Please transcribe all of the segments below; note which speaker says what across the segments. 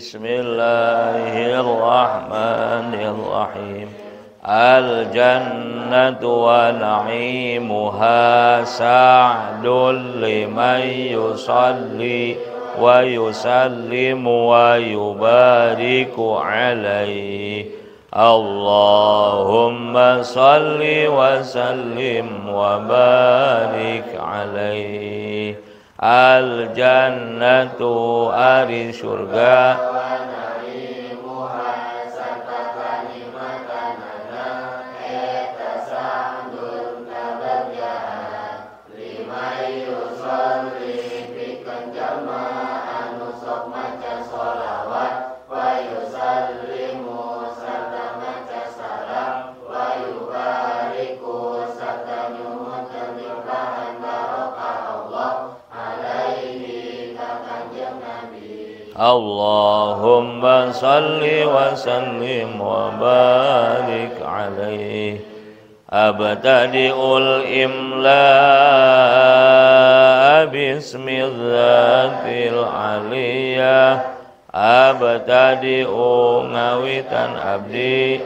Speaker 1: Bismillahirrahmanirrahim. Al-jannatu wa na'imuha sa'dun liman yusalli wa yusallimu wa yubariku alaihi. Allahumma salli wa sallim wa barik alaihi. Al-jannatu ari surga Allahumma salli wa sallim wa barik alaihi. Abtadi'ul imla bismillahil aliyah. Abtadi'u ngawitan abdi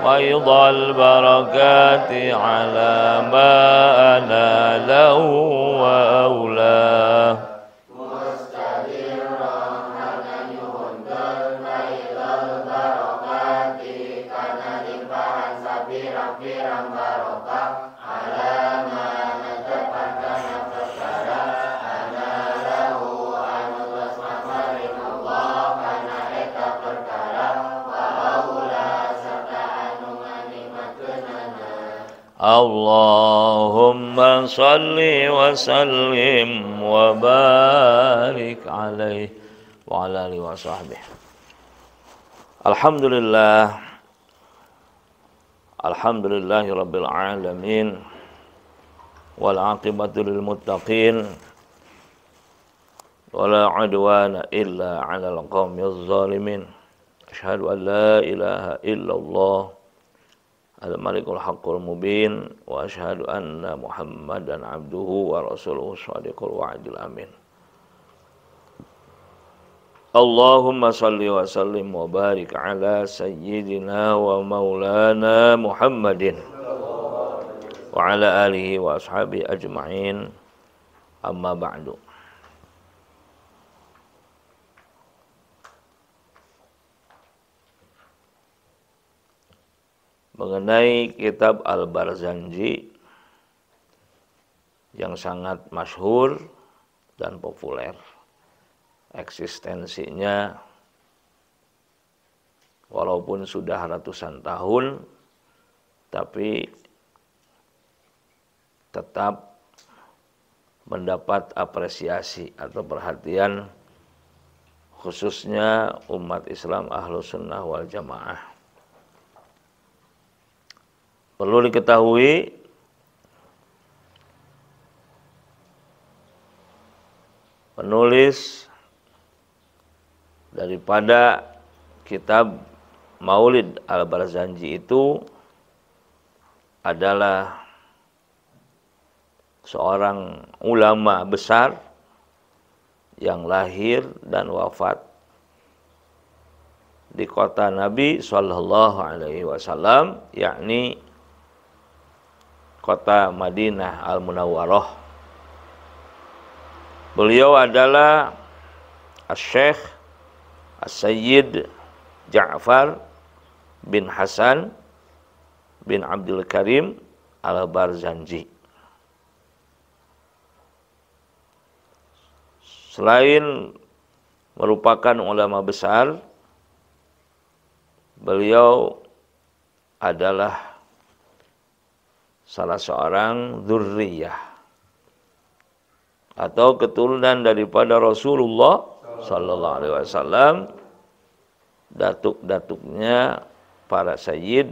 Speaker 1: Waidhal barakati ala ma ana lahu wa aulah. Mustadirran hana nyuhunkeun waidhal barakati kana limpahan sapirang-pirang barokah ala ma netepan kana perkara ana lahu anu geus maparing Allah kana eta perkara wa aulah serta Allahumma salli wa sallim wa barik alaihi wa ala alihi wa sahbihi. Alhamdulillah. Alhamdulillahi rabbil alamin. Wal aqibatu lil muttaqin. Wala udwana illa 'alal qaumiz zalimin. Asyhadu an la ilaha illallah Al-Malikul Haqqul Mubin wa asyhadu anna Muhammadan abduhu wa rasuluhu shadiqul wa'dil amin. Allahumma salli wa sallim wa barik ala sayyidina wa maulana Muhammadin wa ala alihi wa ashabihi ajma'in. Amma ba'du. Mengenai kitab Al-Barzanji yang sangat masyhur dan populer, eksistensinya walaupun sudah ratusan tahun tapi tetap mendapat apresiasi atau perhatian khususnya umat Islam Ahlus Sunnah wal Jamaah. Perlu diketahui penulis daripada kitab Maulid Al-Barzanji itu adalah seorang ulama besar yang lahir dan wafat di kota Nabi Sallallahu Alaihi Wasallam, yakni kota Madinah Al-Munawwarah. Beliau adalah Asy-Syaikh As-Sayyid Ja'far bin Hasan bin Abdul Karim Al-Barzanji. Selain merupakan ulama besar, beliau adalah salah seorang dzurriyyah atau keturunan daripada Rasulullah sallallahu alaihi wasallam, datuk-datuknya para sayyid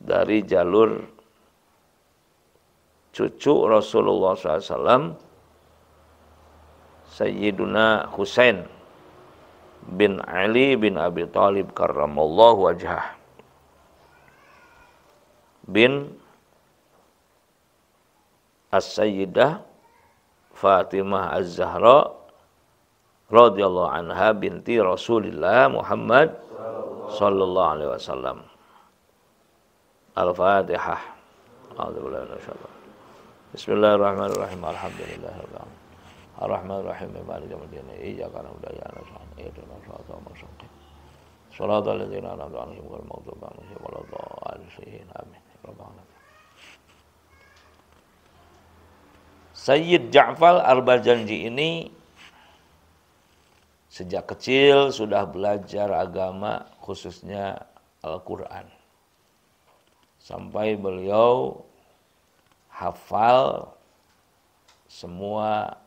Speaker 1: dari jalur cucu Rasulullah SAW Sayyiduna Husain bin Ali bin Abi Thalib karramallahu wajhah bin As-Sayyidah Fatimah Az-Zahra radhiyallahu anha binti Rasulillah Muhammad sallallahu alaihi wasallam. Al-Fatihah. A'udzubillahi minasyaitonir rajim. Bismillahirrahmanirrahim. Alhamdulillahirabbil alamin. Ar-Rahmanir-Rahim. Maliki yaumiddin. Iyyaka na'budu wa iyyaka nasta'in. Ihdinas siratal mustaqim. Shiratal ladzina an'amta 'alaihim ghairil maghdubi 'alaihim waladdallin. Amin. Rabbana alamin. Sayyid Ja'far Al-Barzanji ini sejak kecil sudah belajar agama, khususnya Al-Quran. Sampai beliau hafal semua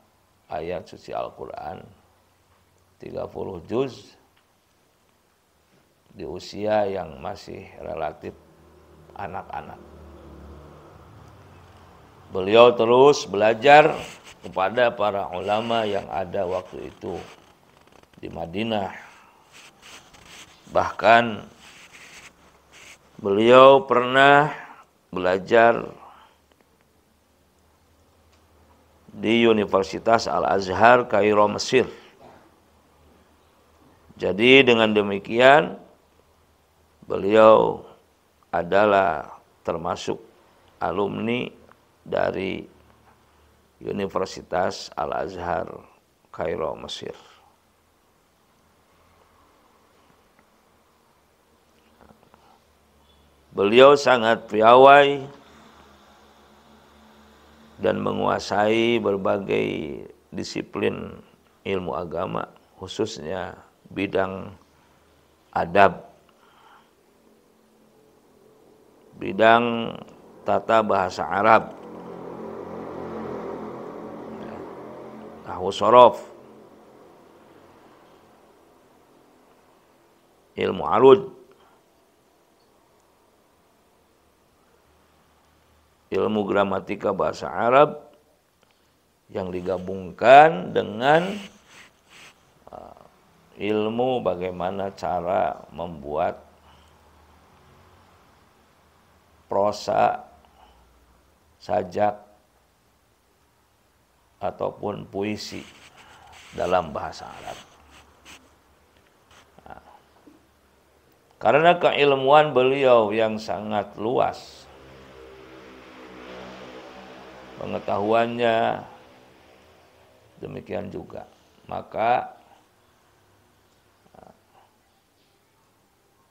Speaker 1: ayat suci Al-Quran 30 juz di usia yang masih relatif anak-anak. Beliau terus belajar kepada para ulama yang ada waktu itu di Madinah. Bahkan beliau pernah belajar di Universitas Al-Azhar Kairo, Mesir. Jadi dengan demikian beliau adalah termasuk alumni dari Universitas Al-Azhar Kairo, Mesir. Beliau sangat piawai dan menguasai berbagai disiplin ilmu agama, khususnya bidang adab, bidang tata bahasa Arab, nahwu shorof, ilmu arud, ilmu gramatika bahasa Arab yang digabungkan dengan ilmu bagaimana cara membuat prosa, sajak, ataupun puisi dalam bahasa Arab. Karena keilmuan beliau yang sangat luas, pengetahuannya demikian juga, maka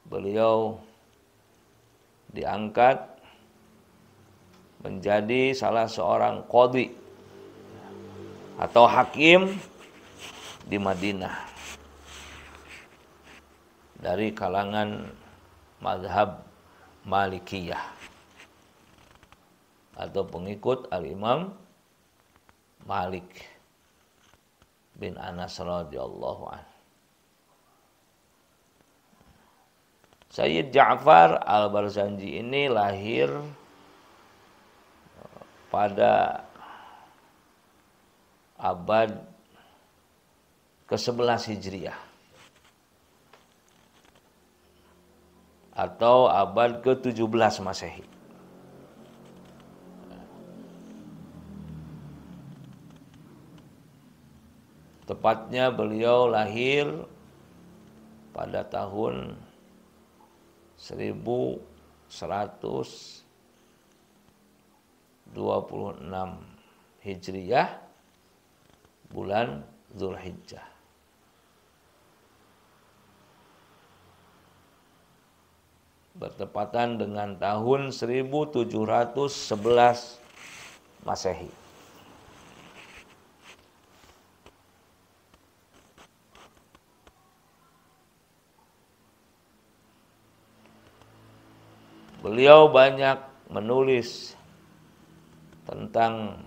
Speaker 1: beliau diangkat menjadi salah seorang qadhi atau hakim di Madinah dari kalangan mazhab Malikiyah atau pengikut Al-Imam Malik bin Anas radhiyallahu anhu. Sayyid Ja'far Al-Barzanji ini lahir pada abad ke-11 Hijriah atau abad ke-17 Masehi. Tepatnya beliau lahir pada tahun 1126 Hijriah, bulan Dzulhijjah. Bertepatan dengan tahun 1711 Masehi. Beliau banyak menulis tentang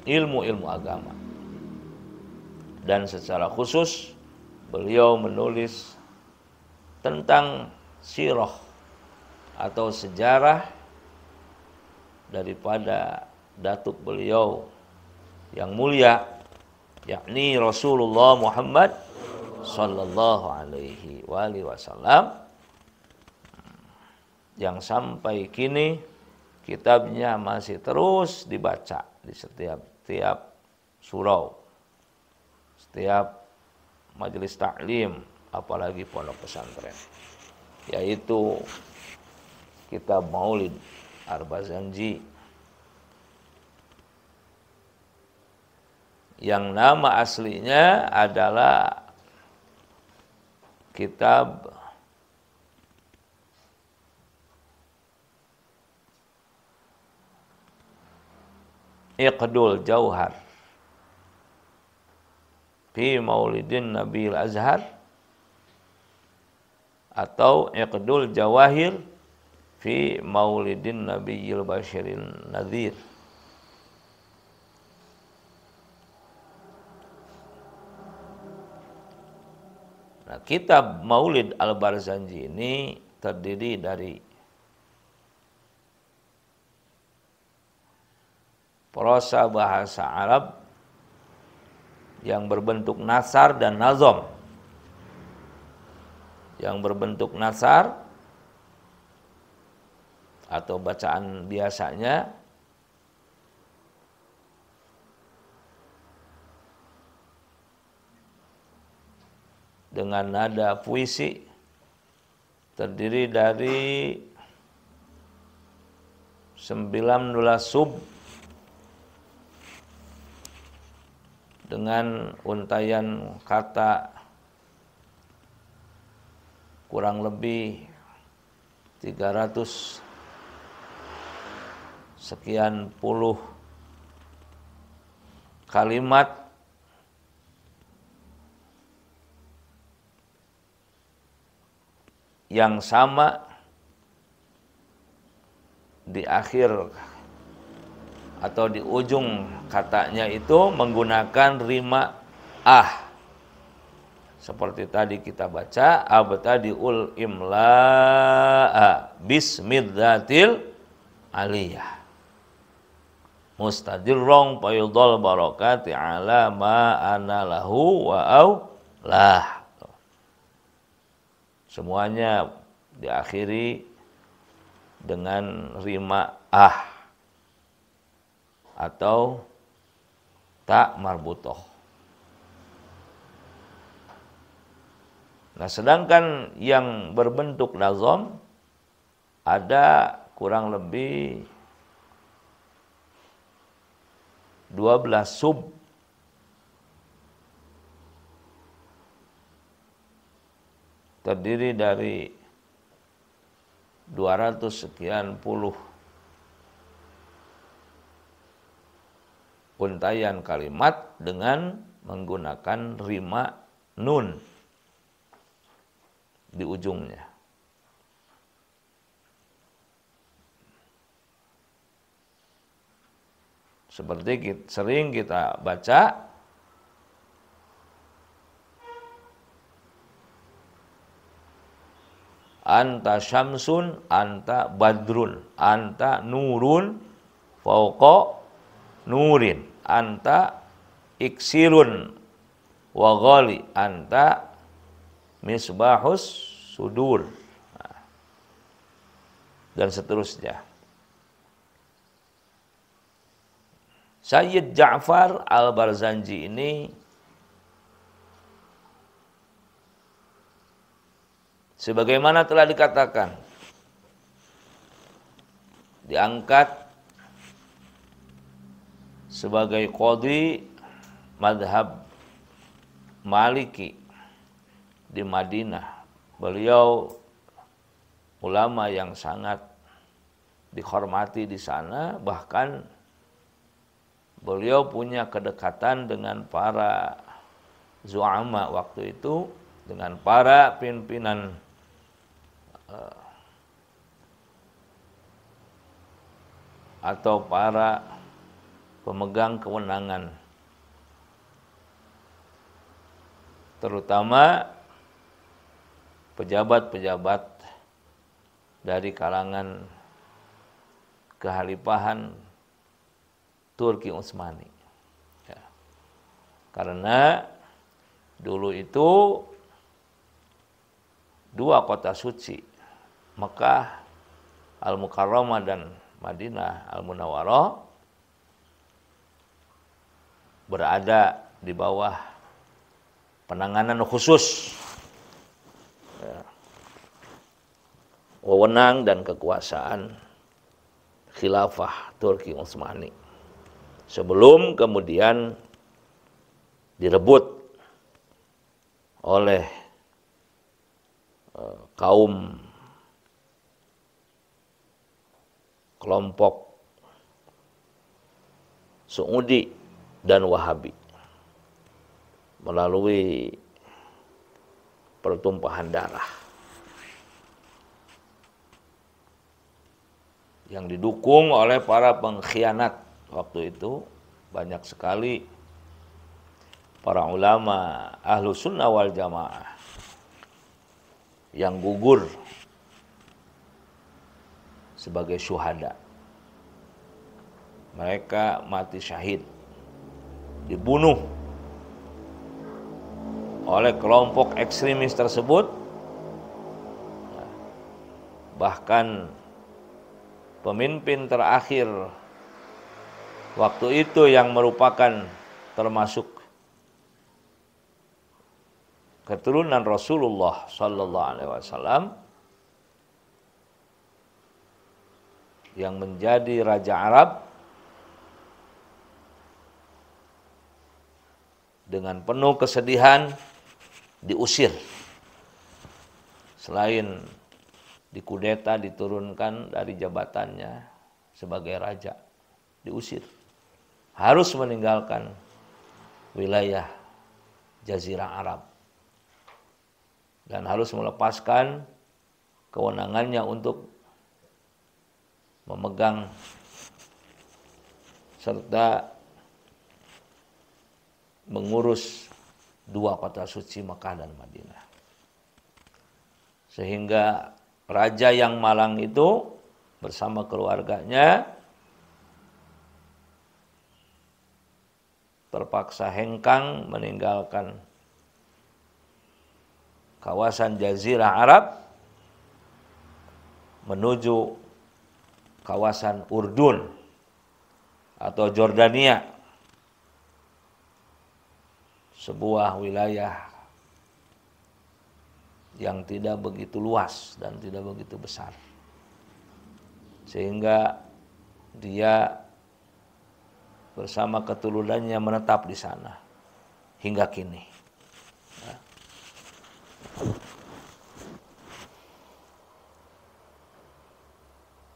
Speaker 1: ilmu-ilmu agama. Dan secara khusus beliau menulis tentang sirah atau sejarah daripada datuk beliau yang mulia, yakni Rasulullah Muhammad sallallahu alaihi wasallam, yang sampai kini kitabnya masih terus dibaca di setiap surau, setiap majelis taklim, apalagi pondok pesantren, yaitu kitab Maulid Al-Barzanji, yang nama aslinya adalah kitab Iqdul Jauhar fi Maulidin Nabil Azhar, atau Iqdul Jawahir fi Maulidin Nabiyil Bashirin Nadhir. Nah, kitab Maulid Al-Barzanji ini terdiri dari prosa bahasa Arab yang berbentuk nasar dan nazom. Yang berbentuk nasar atau bacaan biasanya dengan nada puisi, terdiri dari 19 sub dengan untaian kata kurang lebih 300 sekian puluh kalimat yang sama di akhir atau di ujung katanya itu menggunakan rima ah. Seperti tadi kita baca, abtadiul imla'a bismidzatil aliyah mustadirrong payudol barakati ala ma anallahu wa aulah. Semuanya diakhiri dengan rima ah atau tak marbutoh. Nah, sedangkan yang berbentuk nazom ada kurang lebih 12 sub terdiri dari 200 sekian puluh untaian kalimat dengan menggunakan rima nun di ujungnya. Seperti sering kita baca, anta syamsun, anta badrun, anta nurun fauqa nurin, anta iksirun wa ghali, anta misbahus sudur, dan seterusnya. Sayyid Ja'far Al-Barzanji ini sebagaimana telah dikatakan diangkat sebagai qadhi madhab Maliki di Madinah. Beliau ulama yang sangat dihormati di sana, bahkan beliau punya kedekatan dengan para zu'ama waktu itu, dengan para pimpinan atau para pemegang kewenangan, terutama pejabat-pejabat dari kalangan kehalifahan Turki Utsmani. Karena dulu itu dua kota suci, Mekah Al-Mukarramah dan Madinah Al-Munawwarah, berada di bawah penanganan khusus ya, wewenang dan kekuasaan khilafah Turki Utsmani, sebelum kemudian direbut oleh kaum kelompok Saudi dan Wahabi melalui pertumpahan darah yang didukung oleh para pengkhianat waktu itu. Banyak sekali para ulama ahlu sunnah wal jamaah yang gugur sebagai syuhada. Mereka mati syahid, dibunuh oleh kelompok ekstremis tersebut. Bahkan pemimpin terakhir waktu itu yang merupakan termasuk keturunan Rasulullah Sallallahu Alaihi Wasallam, yang menjadi Raja Arab, dengan penuh kesedihan diusir. Selain dikudeta, diturunkan dari jabatannya sebagai raja, diusir. Harus meninggalkan wilayah Jazirah Arab dan harus melepaskan kewenangannya untuk memegang serta mengurus dua kota suci Mekah dan Madinah. Sehingga raja yang malang itu bersama keluarganya terpaksa hengkang meninggalkan kawasan Jazirah Arab menuju kawasan Urdun atau Jordania, sebuah wilayah yang tidak begitu luas dan tidak begitu besar, sehingga dia bersama keturunannya menetap di sana hingga kini.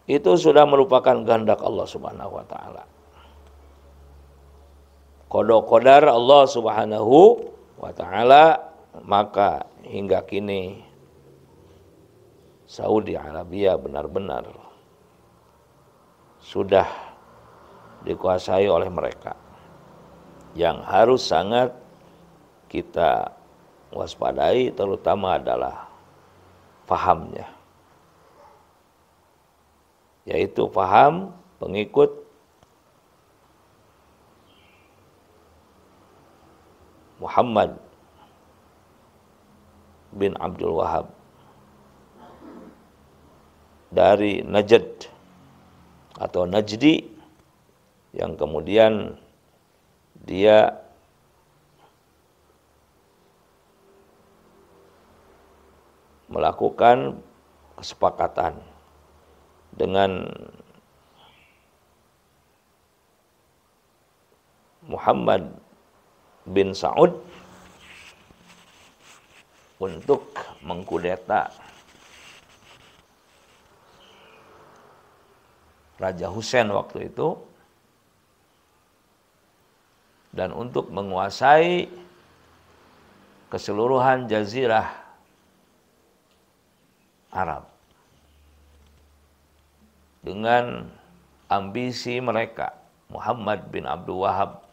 Speaker 1: Itu sudah merupakan kehendak Allah Subhanahu wa taala. Qada Allah Subhanahu wa taala, maka hingga kini Saudi Arabia benar-benar sudah dikuasai oleh mereka. Yang harus sangat kita waspadai terutama adalah fahamnya, yaitu faham pengikut Muhammad bin Abdul Wahab dari Najd atau Najdi, yang kemudian dia melakukan kesepakatan dengan Muhammad bin Saud untuk mengkudeta Raja Hussein waktu itu dan untuk menguasai keseluruhan Jazirah Arab dengan ambisi mereka. Muhammad bin Abdul Wahab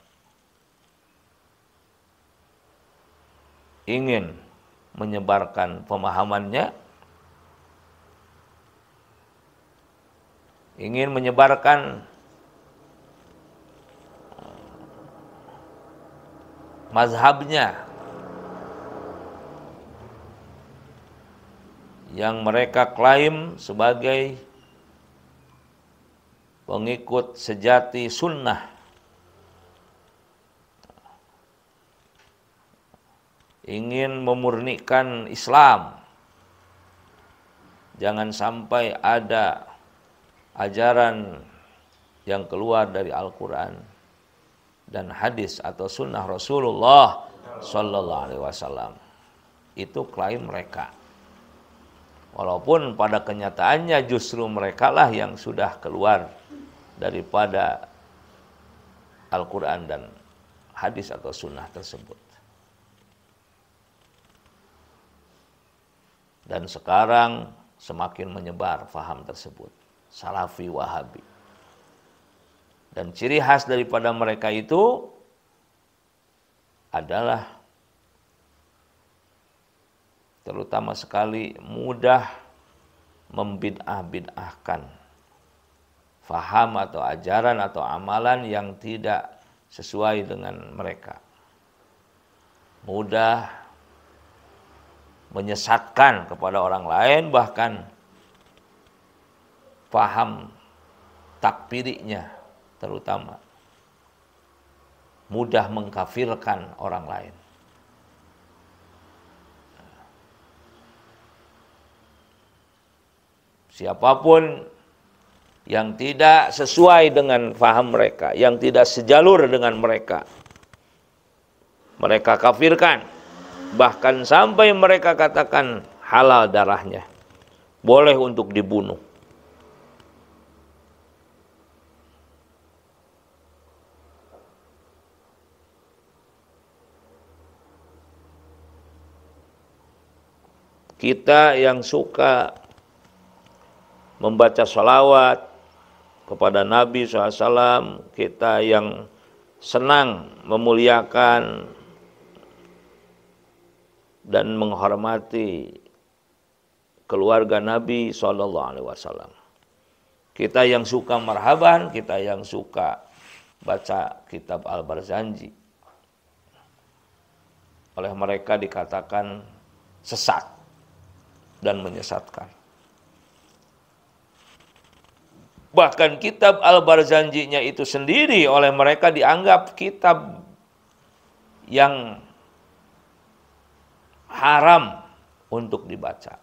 Speaker 1: ingin menyebarkan pemahamannya, ingin menyebarkan mazhabnya yang mereka klaim sebagai pengikut sejati sunnah, ingin memurnikan Islam. Jangan sampai ada ajaran yang keluar dari Al-Quran dan hadis atau sunnah Rasulullah Sallallahu Alaihi Wasallam. Itu klaim mereka. Walaupun pada kenyataannya justru mereka lah yang sudah keluar daripada Al-Quran dan hadis atau sunnah tersebut. Dan sekarang semakin menyebar faham tersebut, Salafi Wahabi. Dan ciri khas daripada mereka itu adalah terutama sekali mudah membid'ah-bid'ahkan faham atau ajaran atau amalan yang tidak sesuai dengan mereka. Mudah menyesatkan kepada orang lain, bahkan paham takfirinya terutama mudah mengkafirkan orang lain. Siapapun yang tidak sesuai dengan paham mereka, yang tidak sejalur dengan mereka, mereka kafirkan. Bahkan sampai mereka katakan halal darahnya, boleh untuk dibunuh. Kita yang suka membaca sholawat kepada Nabi SAW, kita yang senang memuliakan dan menghormati keluarga Nabi SAW. Kita yang suka marhaban, kita yang suka baca kitab Al-Barzanji, oleh mereka dikatakan sesat dan menyesatkan. Bahkan kitab Al-Barzanji-nya itu sendiri oleh mereka dianggap kitab yang haram untuk dibaca.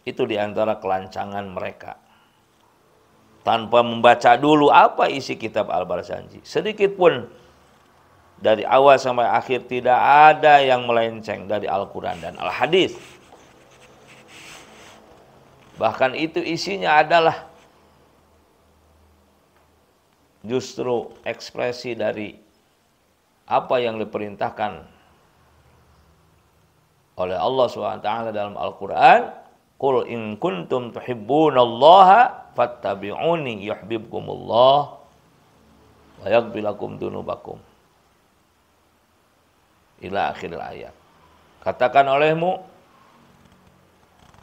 Speaker 1: Itu diantara kelancangan mereka. Tanpa membaca dulu apa isi kitab Al-Barzanji. Sedikit pun dari awal sampai akhir tidak ada yang melenceng dari Al-Quran dan Al-Hadis. Bahkan itu isinya adalah justru ekspresi dari apa yang diperintahkan oleh Allah SWT dalam Al-Quran. Qul in kuntum tuhibbunallaha fattabi'uni yuhibbukumullah wa yaghfir lakum dzunubakum. Ila akhir ayat. Katakan olehmu,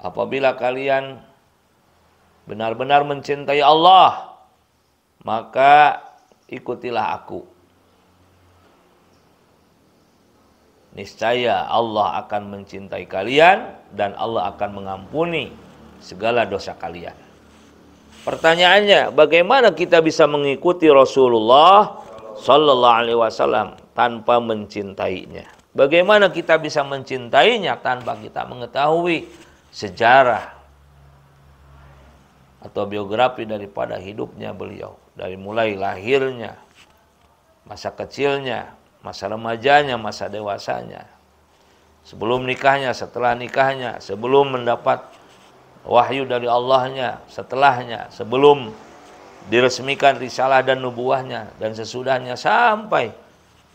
Speaker 1: apabila kalian benar-benar mencintai Allah, maka ikutilah aku. Niscaya Allah akan mencintai kalian dan Allah akan mengampuni segala dosa kalian. Pertanyaannya, bagaimana kita bisa mengikuti Rasulullah Sallallahu Alaihi Wasallam tanpa mencintainya? Bagaimana kita bisa mencintainya tanpa kita mengetahui sejarah atau biografi daripada hidupnya beliau, dari mulai lahirnya, masa kecilnya, masa remajanya, masa dewasanya, sebelum nikahnya, setelah nikahnya, sebelum mendapat wahyu dari Allahnya, setelahnya, sebelum diresmikan risalah dan nubuahnya, dan sesudahnya sampai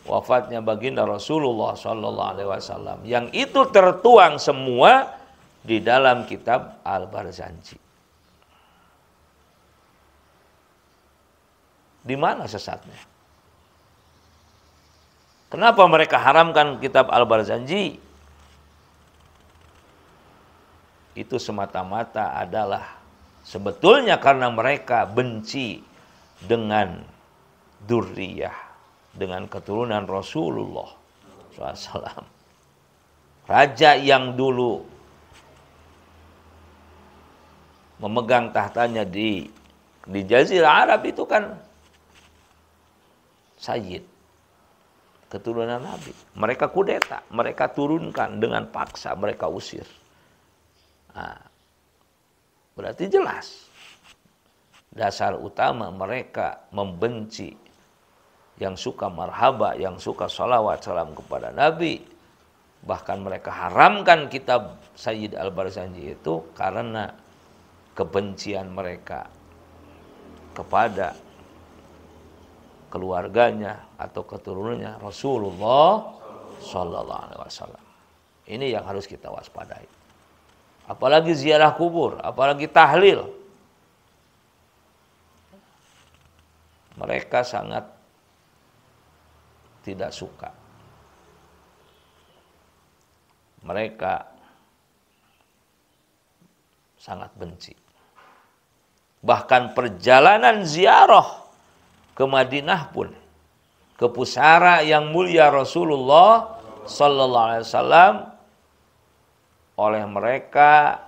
Speaker 1: wafatnya baginda Rasulullah Sallallahu Alaihi Wasallam, yang itu tertuang semua di dalam kitab Al-Barzanji. Di mana sesatnya? Kenapa mereka haramkan kitab Al-Barzanji? Itu semata-mata adalah sebetulnya karena mereka benci dengan dzurriyyah, dengan keturunan Rasulullah SAW. Raja yang dulu memegang tahtanya di Jazirah Arab itu kan Sayyid, keturunan Nabi. Mereka kudeta, mereka turunkan dengan paksa, mereka usir. Nah, berarti jelas dasar utama mereka membenci yang suka marhaba, yang suka salawat salam kepada Nabi. Bahkan mereka haramkan kitab Sayyid Al-Barzanji itu karena kebencian mereka kepada keluarganya atau keturunannya Rasulullah Sallallahu Alaihi Wasallam. Ini yang harus kita waspadai. Apalagi ziarah kubur, apalagi tahlil. Mereka sangat tidak suka. Mereka sangat benci. Bahkan perjalanan ziarah ke Madinah pun, ke pusara yang mulia Rasulullah Sallallahu Alaihi Wasallam, oleh mereka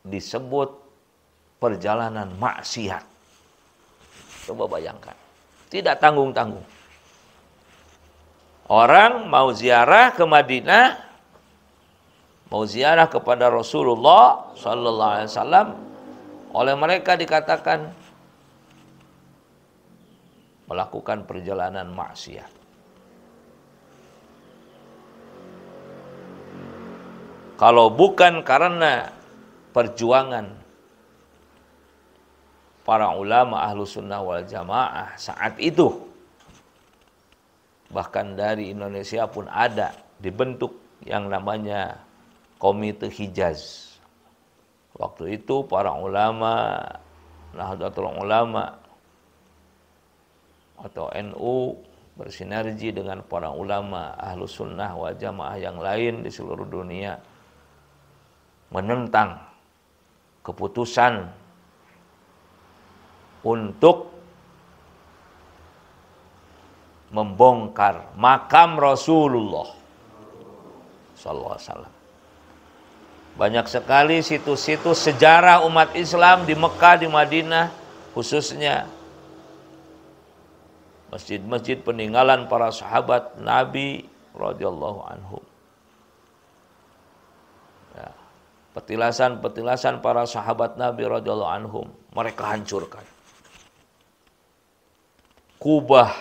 Speaker 1: disebut perjalanan maksiat. Coba bayangkan, tidak tanggung-tanggung. Orang mau ziarah ke Madinah, mau ziarah kepada Rasulullah Sallallahu Alaihi Wasallam, oleh mereka dikatakan melakukan perjalanan maksiat. Kalau bukan karena perjuangan para ulama ahlu sunnah wal jamaah saat itu, bahkan dari Indonesia pun ada dibentuk yang namanya Komite Hijaz. Waktu itu para ulama, Nahdlatul Ulama atau NU bersinergi dengan para ulama ahlu sunnah wal jamaah yang lain di seluruh dunia menentang keputusan untuk membongkar makam Rasulullah Sallallahu Alaihi Wasallam. Banyak sekali situs-situs sejarah umat Islam di Mekah, di Madinah, khususnya masjid-masjid peninggalan para sahabat Nabi radhiyallahu anhum. Ya, petilasan-petilasan para sahabat Nabi radhiyallahu anhum mereka hancurkan. Kubah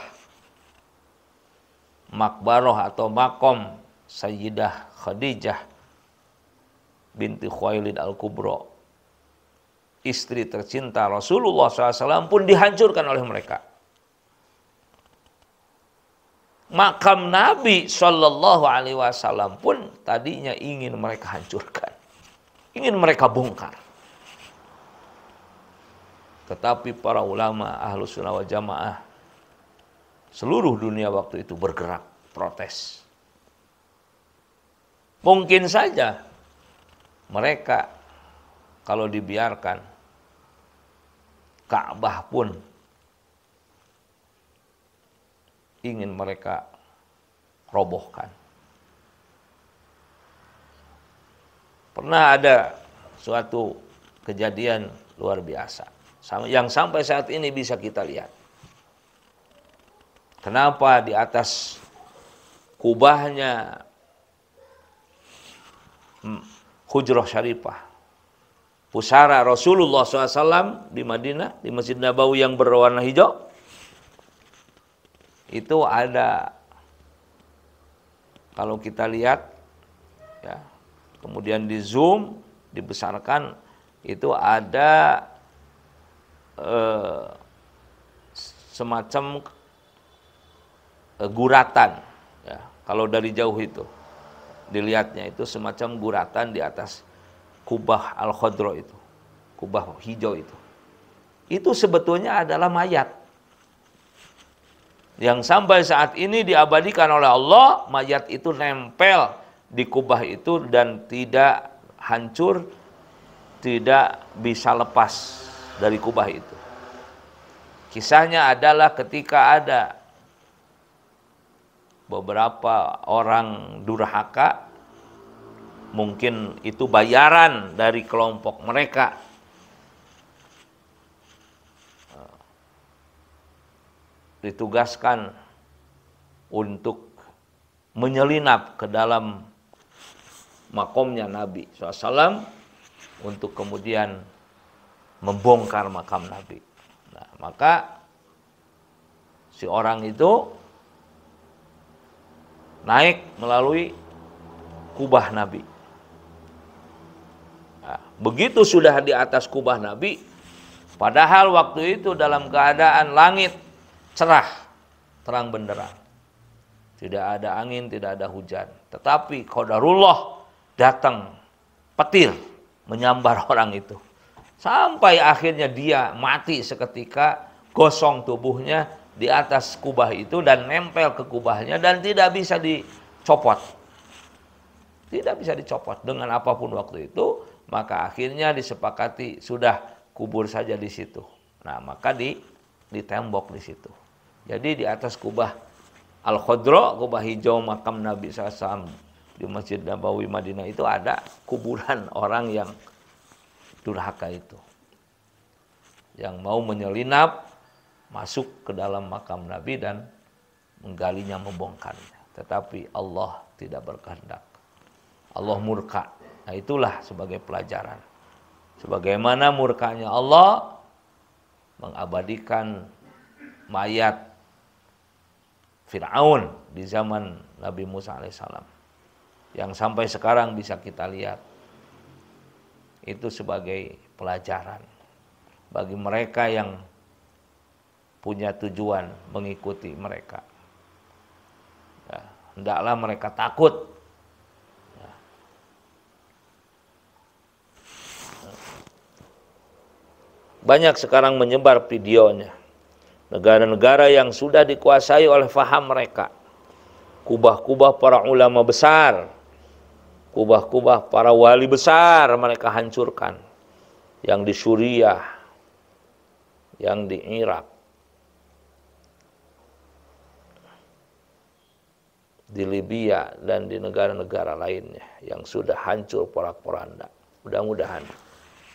Speaker 1: makbarah atau makom Sayyidah Khadijah binti Khuwailid Al-Kubra, istri tercinta Rasulullah SAW, pun dihancurkan oleh mereka. Makam Nabi Sallallahu Alaihi Wasallam pun tadinya ingin mereka hancurkan, ingin mereka bongkar. Tetapi para ulama ahlu sunnah wal jamaah seluruh dunia waktu itu bergerak protes. Mungkin saja mereka kalau dibiarkan, Ka'bah pun ingin mereka robohkan. Pernah ada suatu kejadian luar biasa yang sampai saat ini bisa kita lihat. Kenapa di atas kubahnya Hujrah Syarifah, pusara Rasulullah SAW di Madinah, di Masjid Nabawi yang berwarna hijau, itu ada, kalau kita lihat, ya, kemudian di zoom, dibesarkan, itu ada semacam guratan, ya, kalau dari jauh itu dilihatnya itu semacam guratan di atas kubah al-khadra itu, kubah hijau itu. Itu sebetulnya adalah mayat yang sampai saat ini diabadikan oleh Allah. Mayat itu nempel di kubah itu dan tidak hancur, tidak bisa lepas dari kubah itu. Kisahnya adalah ketika ada beberapa orang durhaka, mungkin itu bayaran dari kelompok mereka, ditugaskan untuk menyelinap ke dalam makomnya Nabi SAW untuk kemudian membongkar makam Nabi. Nah, maka si orang itu naik melalui kubah Nabi. Nah, begitu sudah di atas kubah Nabi, padahal waktu itu dalam keadaan langit cerah, terang benderang. Tidak ada angin, tidak ada hujan. Tetapi qadarullah datang petir menyambar orang itu. Sampai akhirnya dia mati seketika, gosong tubuhnya di atas kubah itu dan nempel ke kubahnya dan tidak bisa dicopot. Tidak bisa dicopot dengan apapun waktu itu, maka akhirnya disepakati sudah kubur saja di situ. Nah, maka ditembok di situ. Jadi di atas kubah Al-Khadra, kubah hijau makam Nabi SAW di Masjid Nabawi Madinah itu ada kuburan orang yang durhaka itu, yang mau menyelinap masuk ke dalam makam Nabi dan menggalinya, membongkarnya. Tetapi Allah tidak berkehendak. Allah murka. Nah, itulah sebagai pelajaran. Sebagaimana murkanya Allah mengabadikan mayat Fir'aun di zaman Nabi Musa alaihissalam, yang sampai sekarang bisa kita lihat. Itu sebagai pelajaran bagi mereka yang punya tujuan mengikuti mereka. Ya, hendaklah mereka takut. Ya. Banyak sekarang menyebar videonya. Negara-negara yang sudah dikuasai oleh faham mereka. Kubah-kubah para ulama besar, kubah-kubah para wali besar mereka hancurkan. Yang di Suriah, yang di Irak, di Libya, dan di negara-negara lainnya yang sudah hancur porak-poranda. Mudah-mudahan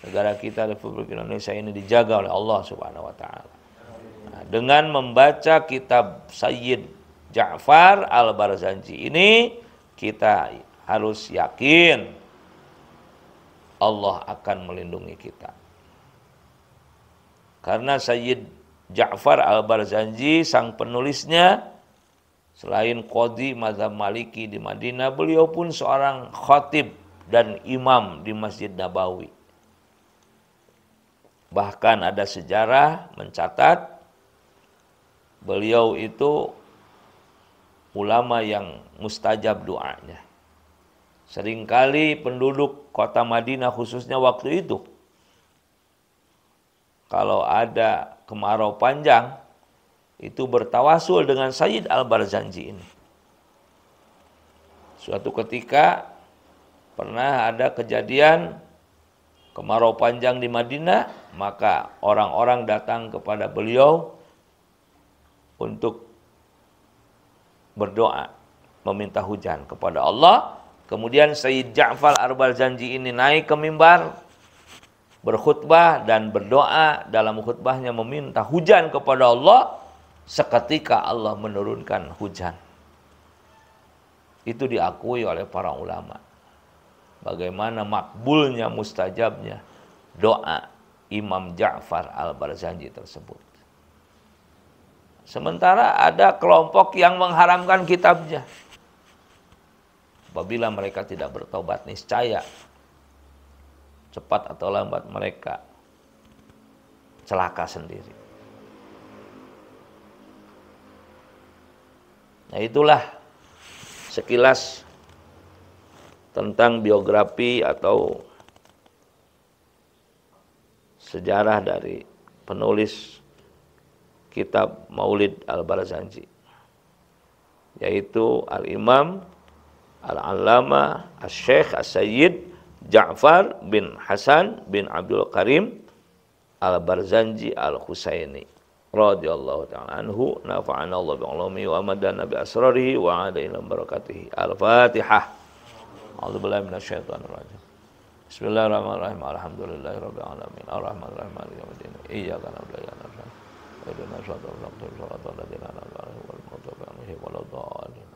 Speaker 1: negara kita Republik Indonesia ini dijaga oleh Allah Subhanahu wa taala. Nah, dengan membaca kitab Sayyid Ja'far Al-Barzanji ini, kita harus yakin Allah akan melindungi kita. Karena Sayyid Ja'far Al-Barzanji, sang penulisnya, selain qadhi mazhab Maliki di Madinah, beliau pun seorang khatib dan imam di Masjid Nabawi. Bahkan ada sejarah mencatat beliau itu ulama yang mustajab doanya. Seringkali penduduk kota Madinah khususnya waktu itu, kalau ada kemarau panjang, itu bertawasul dengan Sayyid Al-Barzanji ini. Suatu ketika pernah ada kejadian kemarau panjang di Madinah, maka orang-orang datang kepada beliau untuk berdoa, meminta hujan kepada Allah. Kemudian Sayyid Ja'far Al-Barzanji ini naik ke mimbar, berkhutbah dan berdoa. Dalam khutbahnya meminta hujan kepada Allah. Seketika Allah menurunkan hujan. Itu diakui oleh para ulama. Bagaimana makbulnya, mustajabnya doa Imam Ja'far Al-Barzanji tersebut. Sementara ada kelompok yang mengharamkan kitabnya. Apabila mereka tidak bertobat, niscaya cepat atau lambat mereka celaka sendiri. Nah, itulah sekilas tentang biografi atau sejarah dari penulis kitab Maulid Al-Barzanji, yaitu Al-Imam Al-Allama Al-Syekh As-Sayyid Ja'far bin Hasan bin Abdul Karim Al-Barzanji Al-Husaini. radhiyallahu ta'ala anhu, nafa'ana Allah bi 'ulumihi wa amadana bi asrarihi wa 'alaina barakatihi. Al-Fatihah. A'udzubillahi minasyaitonir rajim. Bismillahirrahmanirrahim. Alhamdulillahirabbil alamin. Arrahmanirrahim. Maliki yaumiddin. Iyyaka na'budu wa iyyaka nasta'in. Ihdinas siratal mustaqim. Shiratal ladzina an'amta 'alaihim ghairil maghdubi 'alaihim waladdallin.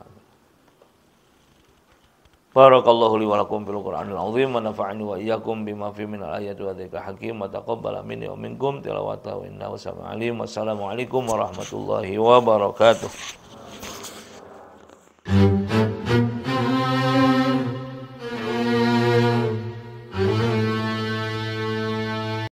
Speaker 1: Barakallahu li wa lakum fil Qur'anil azim wa nafa'ani wa iyyakum bima fihi minal ayati wa dzikril hakim wa taqabbala minni wa minkum tilawatahu innahu sami'un alim. Wassalamu alaikum warahmatullahi wabarakatuh.